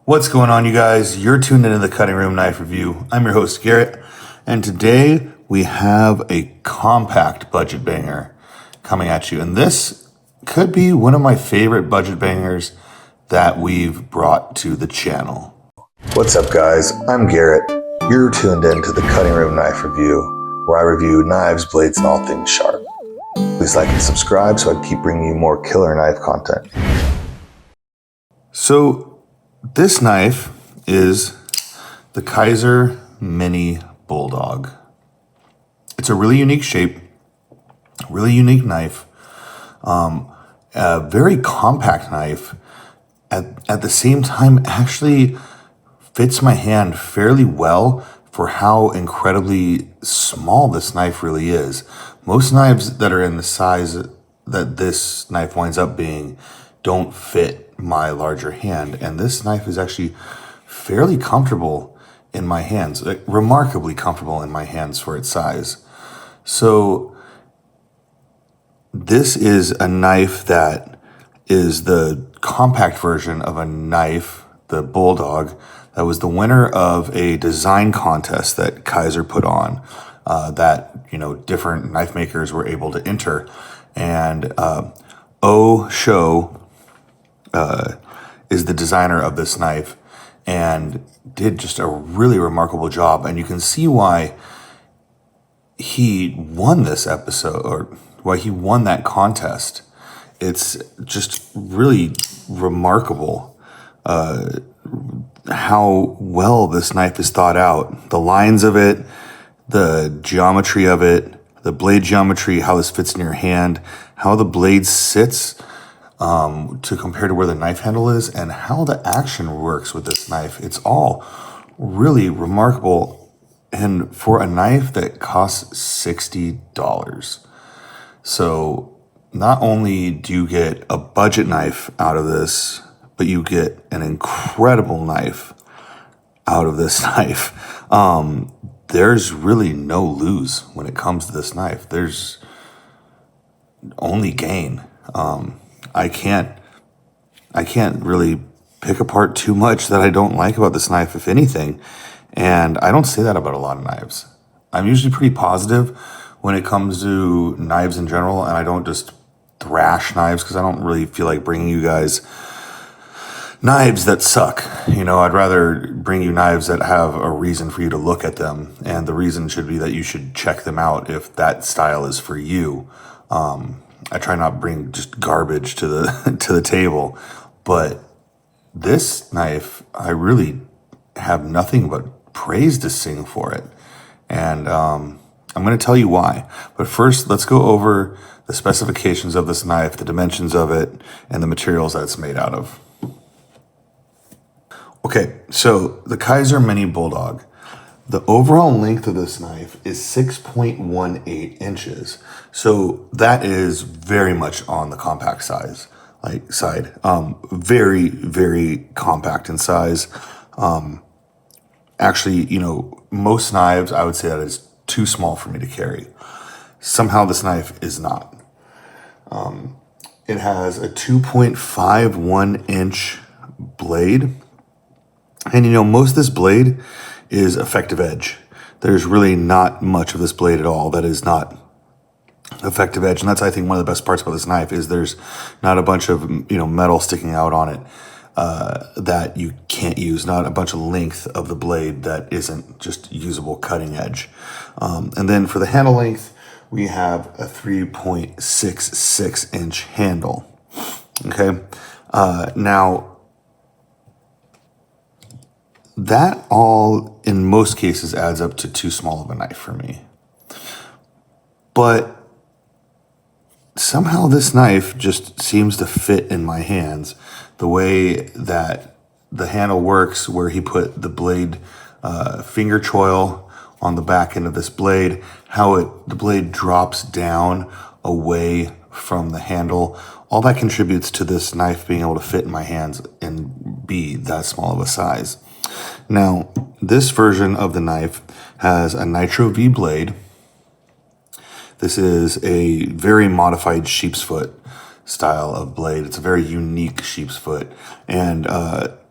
What's going on, you guys? You're tuned into the Cutting Room Knife Review. I'm your host, Garrett, and today we have a compact budget banger coming at you. And this could be one of my favorite budget bangers that we've brought to the channel. What's up, guys? I'm Garrett. You're tuned into the Cutting Room Knife Review, where I review knives, blades, and all things sharp. Please like and subscribe so I can keep bringing you more killer knife content. So, this knife is the Kizer Mini Bulldog. It's a really unique shape, really unique knife, a very compact knife. At the same time, actually fits my hand fairly well for how incredibly small this knife really is. Most knives that are in the size that this knife winds up being don't fit my larger hand, and this knife is actually fairly comfortable in my hands, remarkably comfortable in my hands for its size. So this is a knife that is the compact version of a knife, the Bulldog, that was the winner of a design contest that Kizer put on, that different knife makers were able to enter, and O.SHO is the designer of this knife and did just a really remarkable job. And you can see why he won this episode, or why he won that contest. It's just really remarkable how well this knife is thought out. The lines of it, the geometry of it, the blade geometry, how this fits in your hand, how the blade sits to compare to where the knife handle is, and how the action works with this knife. It's all really remarkable, and for a knife that costs $60. So not only do you get a budget knife out of this, but you get an incredible knife out of this knife. There's really no lose when it comes to this knife. There's only gain. I can't really pick apart too much that I don't like about this knife, if anything. And I don't say that about a lot of knives. I'm usually pretty positive when it comes to knives in general, and I don't just thrash knives because I don't really feel like bringing you guys knives that suck. I'd rather bring you knives that have a reason for you to look at them, and the reason should be that you should check them out if that style is for you. I try not to bring just garbage to the to the table, but this knife, I really have nothing but praise to sing for it, and I'm going to tell you why. But first, let's go over the specifications of this knife, the dimensions of it, and the materials that it's made out of. Okay, so the Kizer Mini Bulldog. The overall length of this knife is 6.18 inches. So that is very much on the compact side. Very, very compact in size. Actually, most knives, I would say that is too small for me to carry. Somehow this knife is not. It has a 2.51 inch blade. And most of this blade is effective edge. There's really not much of this blade at all that is not effective edge, and that's, I think, one of the best parts about this knife is there's not a bunch of metal sticking out on it that you can't use, not a bunch of length of the blade that isn't just usable cutting edge. And then for the handle length, we have a 3.66 inch handle. Okay, now that all, in most cases, adds up to too small of a knife for me. But somehow this knife just seems to fit in my hands. The way that the handle works, where he put the blade finger choil on the back end of this blade, how the blade drops down away from the handle, all that contributes to this knife being able to fit in my hands and be that small of a size. Now, this version of the knife has a Nitro-V Blade. This is a very modified sheepsfoot style of blade. It's a very unique sheepsfoot. And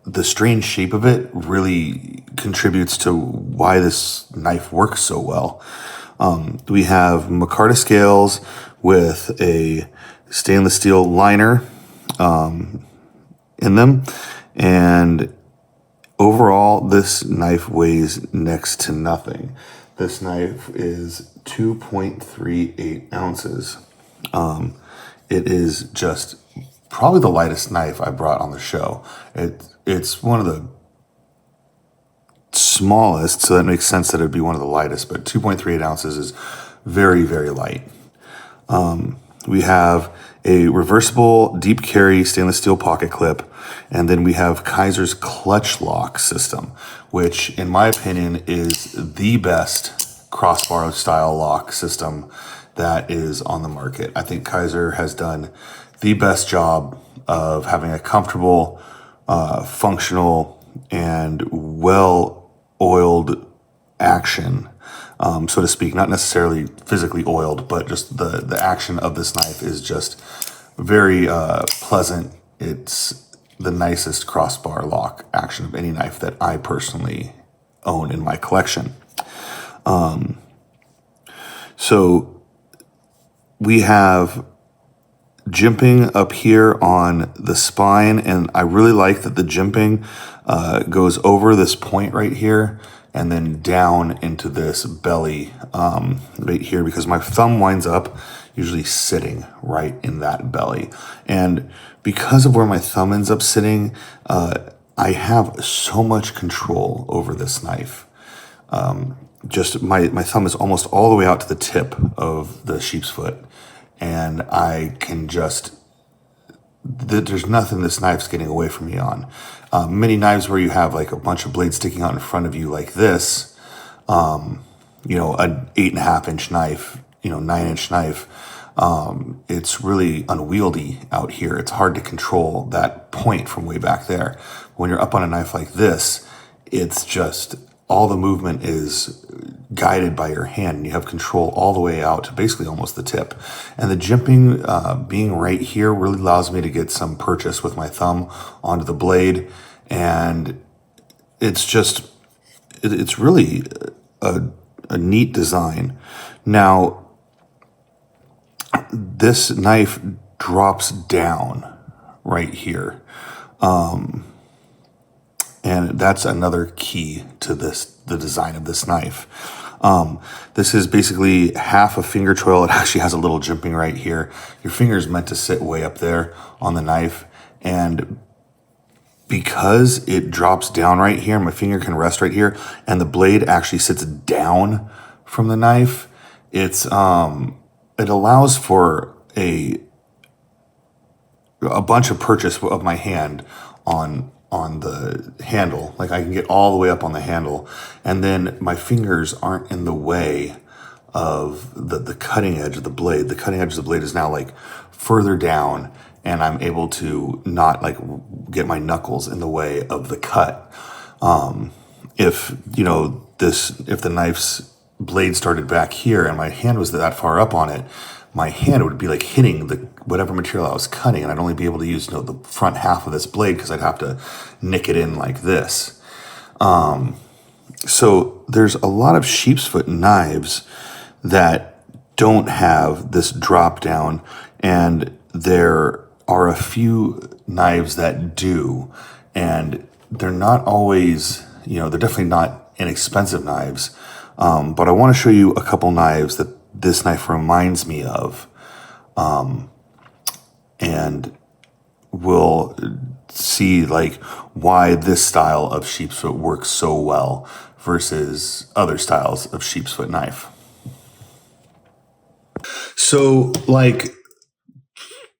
the strange shape of it really contributes to why this knife works so well. We have micarta scales with a stainless steel liner in them, and overall, this knife weighs next to nothing. This knife is 2.38 ounces. It is just probably the lightest knife I brought on the show. It's one of the smallest, so that makes sense that it'd be one of the lightest, but 2.38 ounces is very, very light. We have a reversible deep carry stainless steel pocket clip, and then we have Kizer's clutch lock system, which in my opinion is the best crossbar style lock system that is on the market. I think Kizer has done the best job of having a comfortable, functional, and well-oiled action, so to speak, not necessarily physically oiled, but just the action of this knife is just very pleasant. It's the nicest crossbar lock action of any knife that I personally own in my collection. So we have jimping up here on the spine, and I really like that the jimping goes over this point right here and then down into this belly right here, because my thumb winds up usually sitting right in that belly. And because of where my thumb ends up sitting, I have so much control over this knife. Just my thumb is almost all the way out to the tip of the sheepsfoot, and I can just, there's nothing this knife's getting away from me on. Many knives where you have like a bunch of blades sticking out in front of you like this, an 8.5 inch knife, 9-inch knife, it's really unwieldy out here. It's hard to control that point from way back there. When you're up on a knife like this, it's just, all the movement is guided by your hand, and you have control all the way out to basically almost the tip. And the jimping being right here really allows me to get some purchase with my thumb onto the blade, and it's really a neat design. Now, this knife drops down right here. And that's another key to the design of this knife. This is basically half a finger choil. It actually has a little jimping right here. Your finger is meant to sit way up there on the knife. And because it drops down right here, my finger can rest right here, and the blade actually sits down from the knife, it allows for a bunch of purchase of my hand on the handle. Like I can get all the way up on the handle, and then my fingers aren't in the way of the cutting edge of the blade. The cutting edge of the blade is now like further down, and I'm able to not like get my knuckles in the way of the cut. If the knife's blade started back here and my hand was that far up on it, my hand would be like hitting whatever material I was cutting, and I'd only be able to use the front half of this blade because I'd have to nick it in like this. So there's a lot of sheepsfoot knives that don't have this drop down, and there are a few knives that do, and they're not always, they're definitely not inexpensive knives. But I want to show you a couple knives that this knife reminds me of, and we'll see like why this style of sheepsfoot works so well versus other styles of sheepsfoot knife. So like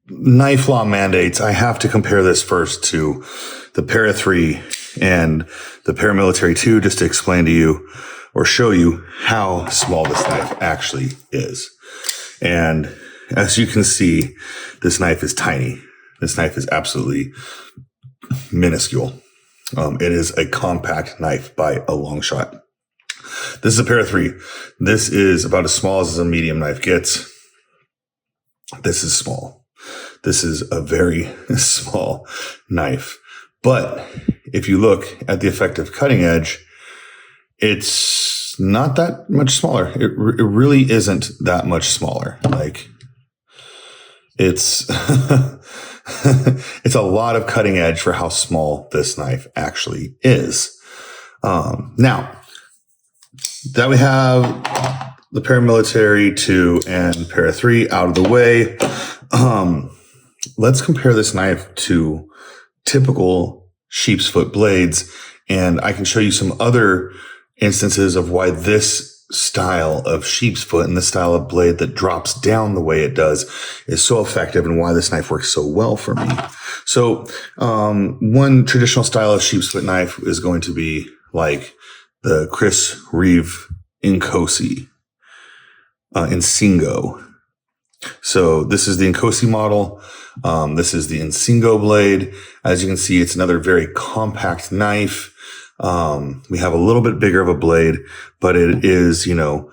knife law mandates, I have to compare this first to the Para 3 and the Paramilitary 2 just to explain to you or show you how small this knife actually is. And as you can see, this knife is tiny. This knife is absolutely minuscule. It is a compact knife by a long shot. This is a Para 3. This is about as small as a medium knife gets. This is small. This is a very small knife, But if you look at the effective cutting edge, it's not that much smaller. It really isn't that much smaller. Like, it's it's a lot of cutting edge for how small this knife actually is. Now that we have the paramilitary 2 and para 3 out of the way, let's compare this knife to typical sheepsfoot blades, and I can show you some other instances of why this style of sheepsfoot and the style of blade that drops down the way it does is so effective, and why this knife works so well for me. So one traditional style of sheepsfoot knife is going to be like the Chris Reeve Inkosi Insingo. So this is the Inkosi model. This is the Insingo blade. As you can see, it's another very compact knife. We have a little bit bigger of a blade, but it is, the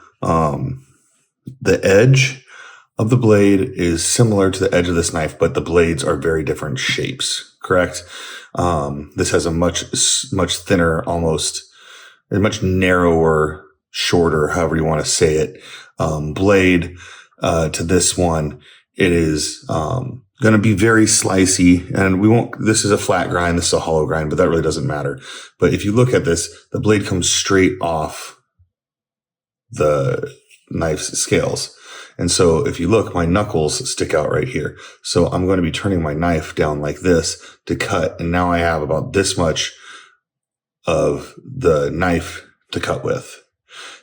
edge of the blade is similar to the edge of this knife, but the blades are very different shapes, correct? This has a much thinner, almost a much narrower, shorter, however you want to say it, blade, to this one. It is, going to be very slicey, and this is a flat grind, this is a hollow grind, but that really doesn't matter. But if you look at this, the blade comes straight off the knife's scales. And so if you look, my knuckles stick out right here. So I'm going to be turning my knife down like this to cut. And now I have about this much of the knife to cut with.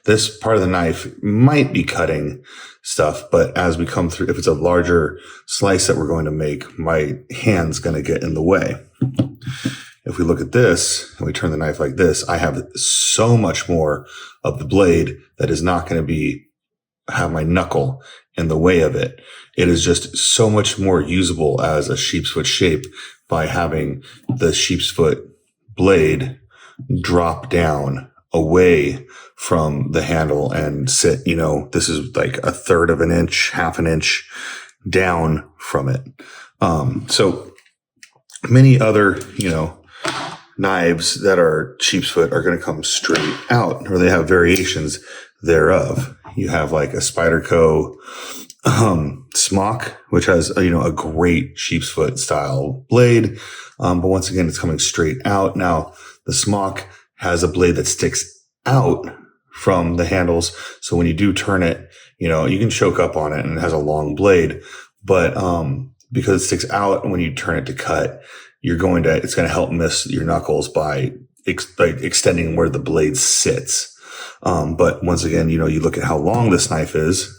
This part of the knife might be cutting stuff, but as we come through, if it's a larger slice that we're going to make, my hand's going to get in the way. If we look at this and we turn the knife like this, I have so much more of the blade that is not going to have my knuckle in the way of it. It is just so much more usable as a sheepsfoot shape by having the sheepsfoot blade drop down away from the handle and sit, this is like a third of an inch, half an inch down from it. So many other, knives that are sheepsfoot are going to come straight out, or they have variations thereof. You have like a Spyderco smock, which has, a great sheepsfoot style blade. But once again, it's coming straight out. Now the smock has a blade that sticks out from the handles. So when you do turn it, you can choke up on it, and it has a long blade, but, because it sticks out when you turn it to cut, it's going to help miss your knuckles by extending where the blade sits. But once again, you look at how long this knife is,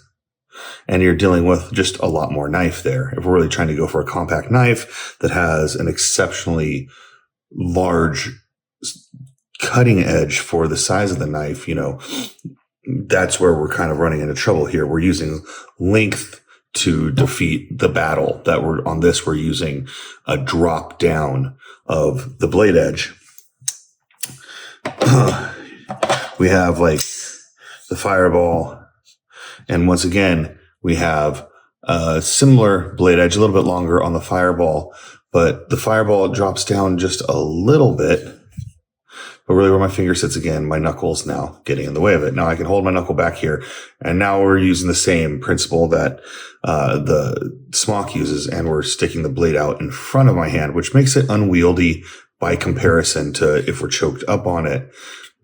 and you're dealing with just a lot more knife there. If we're really trying to go for a compact knife that has an exceptionally large cutting edge for the size of the knife, that's where we're kind of running into trouble here. We're using length to defeat the battle that we're using a drop down of the blade edge. We have like the Fireball, and once again, we have a similar blade edge, a little bit longer on the Fireball, but the Fireball drops down just a little bit. But really where my finger sits again, my knuckle's now getting in the way of it. Now I can hold my knuckle back here, and now we're using the same principle that the smock uses, and we're sticking the blade out in front of my hand, which makes it unwieldy by comparison to if we're choked up on it.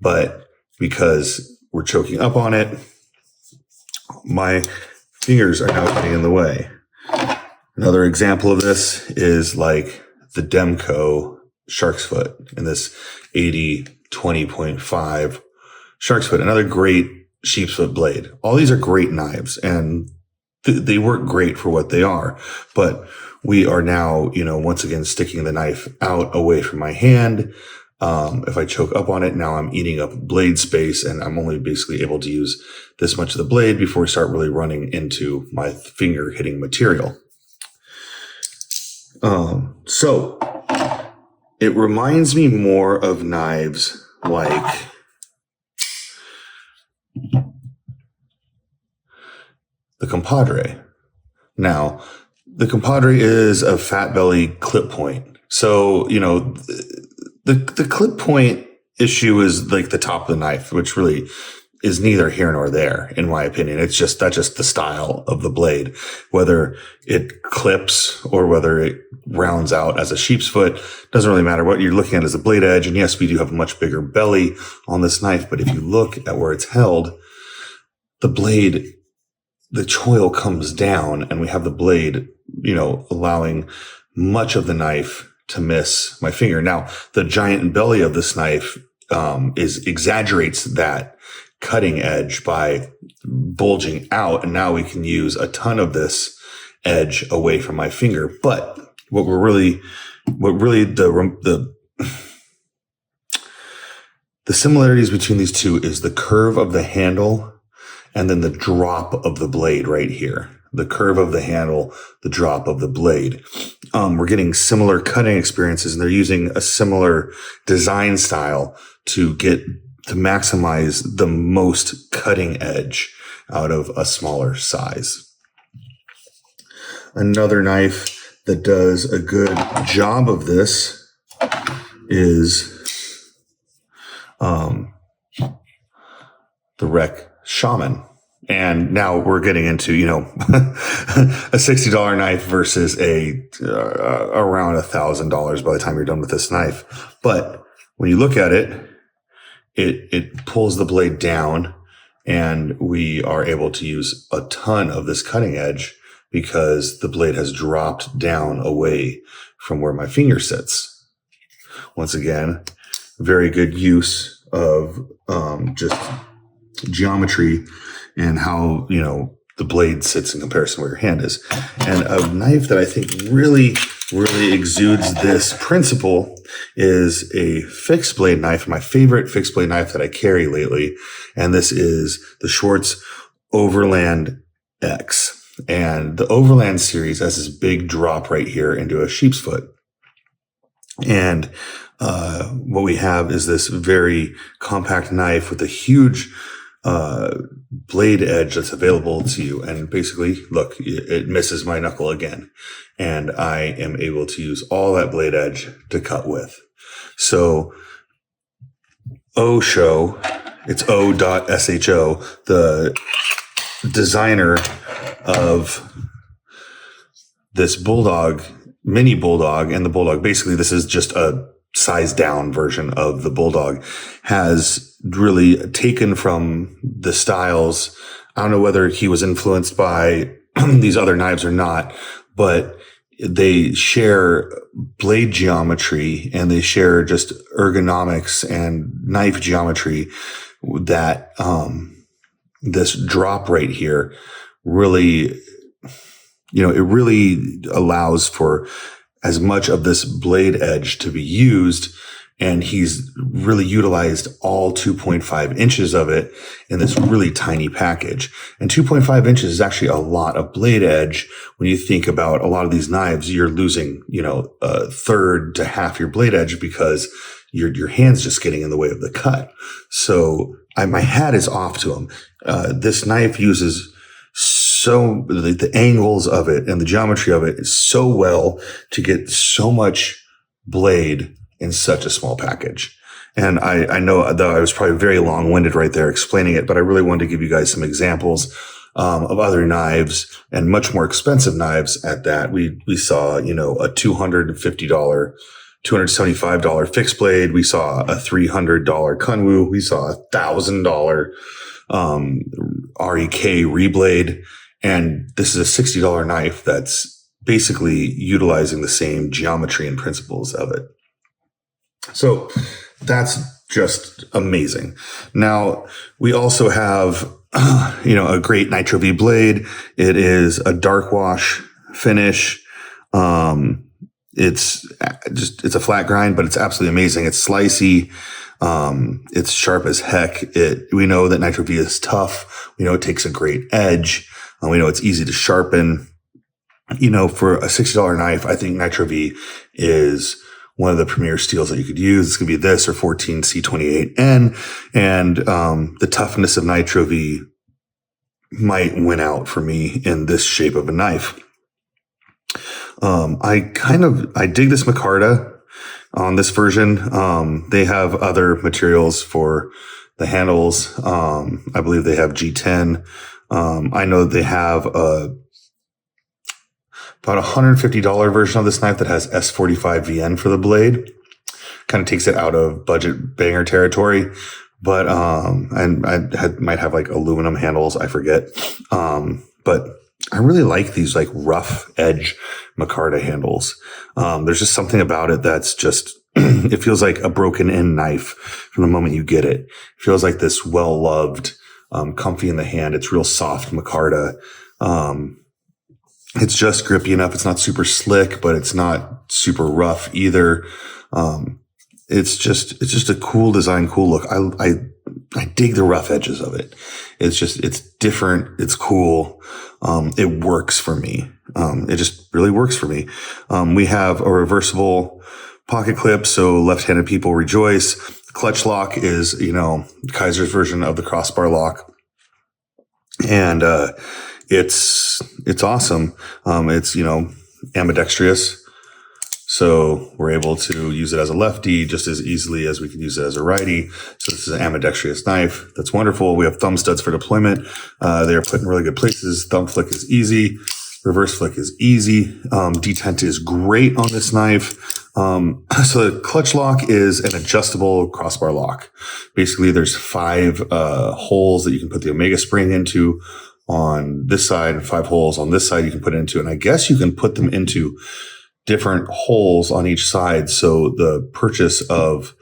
But because we're choking up on it, my fingers are now getting in the way. Another example of this is like the Demco Shark's Foot in this 80-20.5 Shark's Foot, another great sheepsfoot blade. All these are great knives, and they work great for what they are. But we are now, once again, sticking the knife out away from my hand. If I choke up on it, now I'm eating up blade space, and I'm only basically able to use this much of the blade before we start really running into my finger hitting material. So it reminds me more of knives like the Compadre. Now, the Compadre is a fat belly clip point. So, the clip point issue is like the top of the knife, which really is neither here nor there, in my opinion. That's just the style of the blade, whether it clips or whether it rounds out as a sheep's foot. Doesn't really matter. What you're looking at is the blade edge. And yes, we do have a much bigger belly on this knife, but if you look at where it's held, the blade, the choil comes down, and we have the blade, allowing much of the knife to miss my finger. Now, the giant belly of this knife exaggerates that cutting edge by bulging out, and now we can use a ton of this edge away from my finger. But what really the similarities between these two is the curve of the handle and then the drop of the blade right here. The curve of the handle, the drop of the blade. We're getting similar cutting experiences, and they're using a similar design style to maximize the most cutting edge out of a smaller size. Another knife that does a good job of this is the Rec Shaman. And now we're getting into, a $60 knife versus around $1,000 by the time you're done with this knife. But when you look at it, it pulls the blade down, and we are able to use a ton of this cutting edge because the blade has dropped down away from where my finger sits. Once again, very good use of just geometry and how, the blade sits in comparison to where your hand is. And a knife that I think really, really exudes this principle is a fixed blade knife, my favorite fixed blade knife that I carry lately. And this is the Schwartz Overland X. And the Overland series has this big drop right here into a sheep's foot. And what we have is this very compact knife with a huge blade edge that's available to you. And basically, look, it misses my knuckle again. And I am able to use all that blade edge to cut with. So O.SHO, it's O.SHO, the designer of this Bulldog, Mini Bulldog, and the Bulldog, basically this is just a size down version of the Bulldog, has really taken from the styles. I don't know whether he was influenced by these other knives or not, but they share blade geometry and they share just ergonomics and knife geometry that this drop right here really, it really allows for as much of this blade edge to be used. And he's really utilized all 2.5 inches of it in this really tiny package. And 2.5 inches is actually a lot of blade edge. When you think about a lot of these knives, you're losing, a third to half your blade edge because your hand's just getting in the way of the cut. So my hat is off to him. This knife uses the angles of it and the geometry of it is so well to get so much blade in such a small package. And I know that I was probably very long-winded right there explaining it, but I really wanted to give you guys some examples of other knives and much more expensive knives at that. We saw, a $250, $275 fixed blade. We saw a $300 Kunwu. We saw a $1,000 REK reblade. And this is a $60 knife that's basically utilizing the same geometry and principles of it. So that's just amazing. Now, we also have, a great Nitro-V Blade. It is a dark wash finish. It's a flat grind, but it's absolutely amazing. It's slicey. It's sharp as heck. We know that Nitro-V is tough. We know it takes a great edge. We know it's easy to sharpen. For a $60 knife, I think Nitro-V is one of the premier steels that you could use. It's going to be this or 14C28N. And the toughness of Nitro-V might win out for me in this shape of a knife. I dig this micarta. on this version. They have other materials for the handles. I believe they have G10. I know they have about $150 version of this knife that has S45VN for the blade. Kind of takes it out of budget banger territory. But, and might have like aluminum handles. I forget. But I really like these like rough edge micarta handles. There's just something about it that's just, it feels like a broken in knife from the moment you get it. It feels like this well-loved, comfy in the hand. It's real soft micarta. It's just grippy enough. It's not super slick, but it's not super rough either. It's just a cool design, cool look. I dig the rough edges of it. It's different. It's cool. It works for me. It just really works for me. We have a reversible pocket clip, so left-handed people rejoice. Clutch lock is, Kizer's version of the crossbar lock. And, it's awesome. It's, ambidextrous. So we're able to use it as a lefty just as easily as we can use it as a righty. So this is an ambidextrous knife. That's wonderful. We have thumb studs for deployment. They are put in really good places. Thumb flick is easy. Reverse flick is easy. Detent is great on this knife. So the clutch lock is an adjustable crossbar lock. Basically, there's 5 holes that you can put the Omega spring into on this side and 5 holes on this side you can put into. And I guess you can put them into different holes on each side. So the purchase of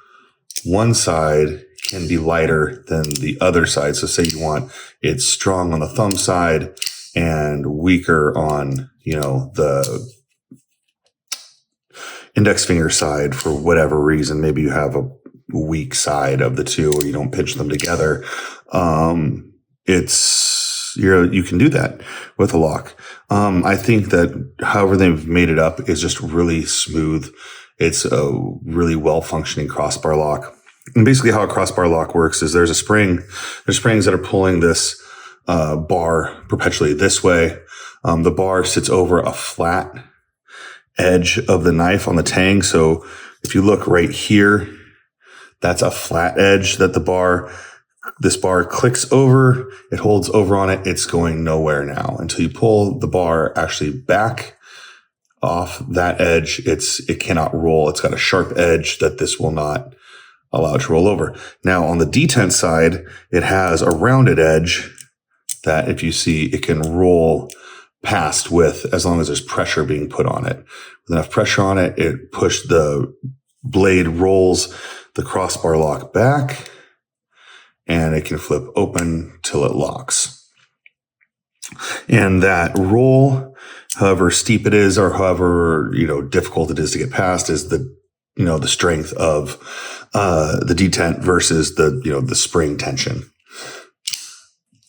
one side can be lighter than the other side. So say you want it strong on the thumb side and weaker on, the index finger side for whatever reason. Maybe you have a weak side of the two or you don't pinch them together. You can do that with a lock. I think that however they've made it up is just really smooth. It's a really well-functioning crossbar lock. And basically how a crossbar lock works is there's springs that are pulling this bar perpetually this way. The bar sits over a flat edge of the knife on the tang. So if you look right here, that's a flat edge that this bar clicks over, it holds over on it. It's going nowhere now until you pull the bar actually back off that edge. It cannot roll. It's got a sharp edge that this will not allow it to roll over. Now on the detent side, it has a rounded edge that if you see, it can roll past with as long as there's pressure being put on it. With enough pressure on it, the blade rolls the crossbar lock back, and it can flip open till it locks. And that roll, however steep it is or however, difficult it is to get past is the strength of, the detent versus the spring tension.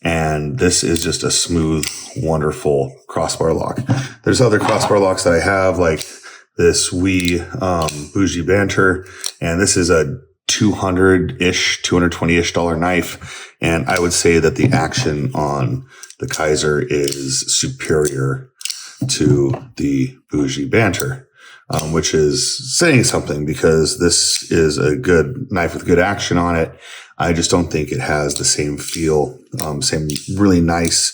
And this is just a smooth, wonderful crossbar lock. There's other crossbar locks that I have, like this wee, bougie banter. And this is a $220-ish knife. And I would say that the action on the Kizer is superior to the bougie banter, which is saying something because this is a good knife with good action on it. I just don't think it has the same feel, same really nice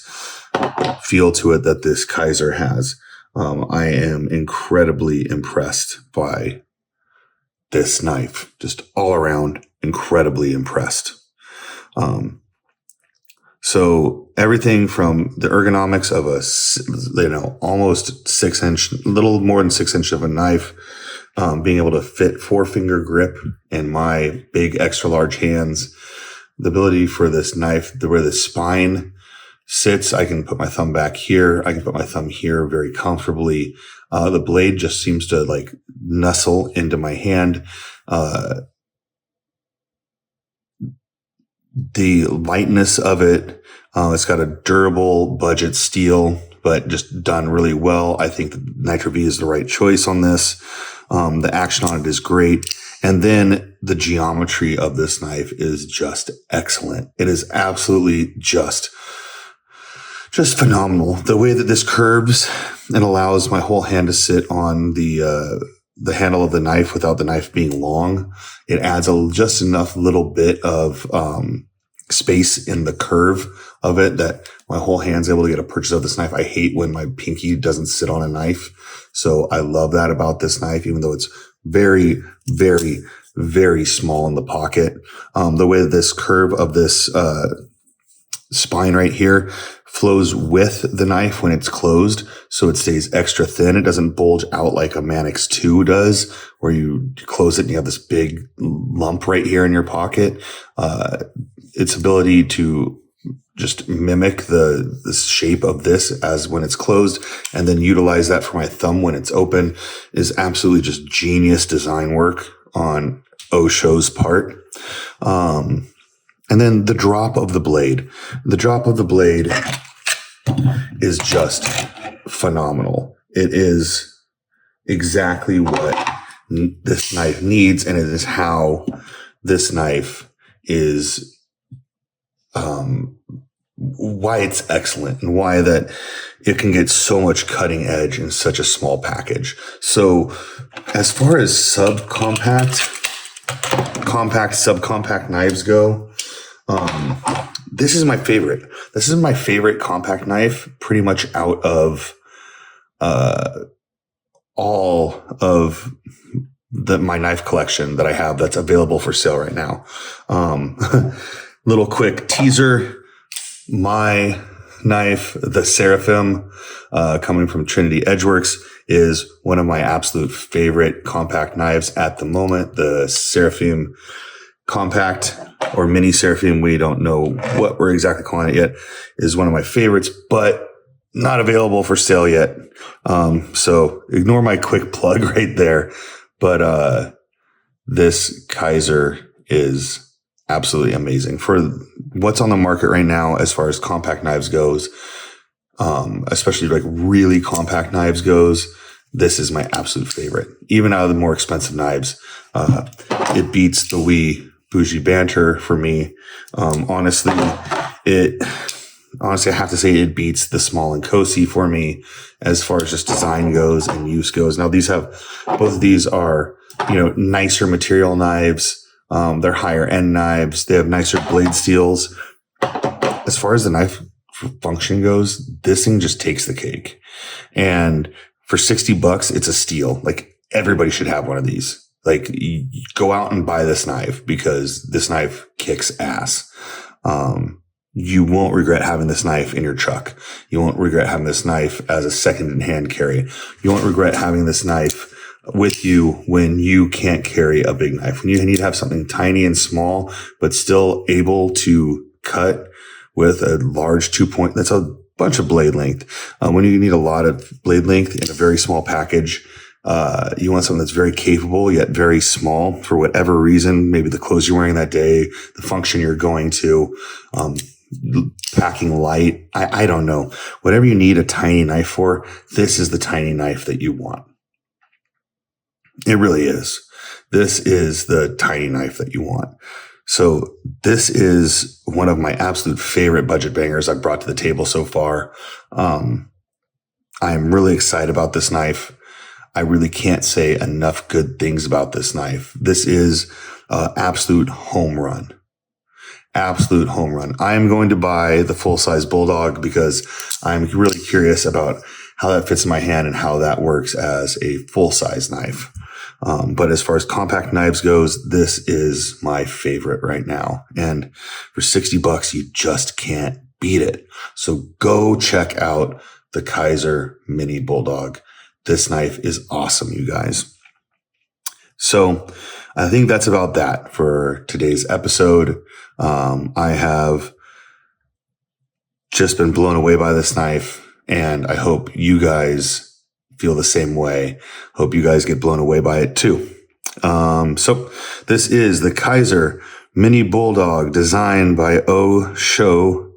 feel to it that this Kizer has. I am incredibly impressed by this knife, just all around incredibly impressed. So everything from the ergonomics of almost 6-inch, a little more than 6 inch of a knife, being able to fit 4-finger grip in my big extra large hands, the ability for this knife, where the spine sits, I can put my thumb back here. I can put my thumb here very comfortably. The blade just seems to like nestle into my hand. The lightness of it, it's got a durable budget steel, but just done really well. I think the Nitro-V is the right choice on this. The action on it is great. And then the geometry of this knife is just excellent. It is absolutely just phenomenal. The way that this curves and allows my whole hand to sit on the the handle of the knife without the knife being long. It adds just enough little bit of space in the curve of it that my whole hand's able to get a purchase of this knife. I hate when my pinky doesn't sit on a knife. So I love that about this knife, even though it's very, very, very small in the pocket. The way that this curve of this spine right here flows with the knife when it's closed, so it stays extra thin. It doesn't bulge out like a Manix 2 does, where you close it and you have this big lump right here in your pocket. Its ability to just mimic the shape of this as when it's closed and then utilize that for my thumb when it's open is absolutely just genius design work on O.SHO's part. And then the drop of the blade. The drop of the blade is just phenomenal. It is exactly what this knife needs, and it is how this knife is why it's excellent and why that it can get so much cutting edge in such a small package. So as far as subcompact knives go, this is my favorite. This is my favorite compact knife pretty much out of all of my knife collection that I have that's available for sale right now. Little quick teaser. My knife, the Seraphim, coming from Trinity Edgeworks, is one of my absolute favorite compact knives at the moment. The Seraphim Compact or Mini Seraphim, we don't know what we're exactly calling it yet, is one of my favorites, but not available for sale yet. So ignore my quick plug right there. But this Kizer is absolutely amazing for what's on the market right now as far as compact knives goes, especially like really compact knives goes. This is my absolute favorite. Even out of the more expensive knives, it beats the wee bougie banter for me. Honestly, I have to say it beats the small and Cosi for me as far as just design goes and use goes. Now both of these are, nicer material knives. They're higher end knives. They have nicer blade steels. As far as the knife function goes, this thing just takes the cake. And for $60, it's a steal. Like everybody should have one of these. Like go out and buy this knife because this knife kicks ass. You won't regret having this knife in your truck. You won't regret having this knife as a second-hand carry. You won't regret having this knife with you when you can't carry a big knife. When you need to have something tiny and small, but still able to cut with a large 2-point, that's a bunch of blade length. When you need a lot of blade length in a very small package, you want something that's very capable yet very small for whatever reason. Maybe the clothes you're wearing that day, the function you're going to, packing light. I don't know. Whatever you need a tiny knife for, this is the tiny knife that you want. It really is. This is the tiny knife that you want. So this is one of my absolute favorite budget bangers I've brought to the table so far. I'm really excited about this knife. I really can't say enough good things about this knife. This is an absolute home run. Absolute home run. I am going to buy the full-size Bulldog because I'm really curious about how that fits in my hand and how that works as a full-size knife. But as far as compact knives goes, this is my favorite right now. And for $60, you just can't beat it. So go check out the Kizer Mini Bulldog. This knife is awesome, you guys. So I think that's about that for today's episode. I have just been blown away by this knife, and I hope you guys feel the same way. Hope you guys get blown away by it too. So this is the Kizer Mini Bulldog designed by O.SHO,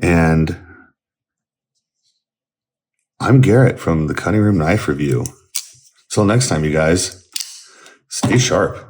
and I'm Garrett from the Cutting Room Knife Review. Till next time, you guys, stay sharp.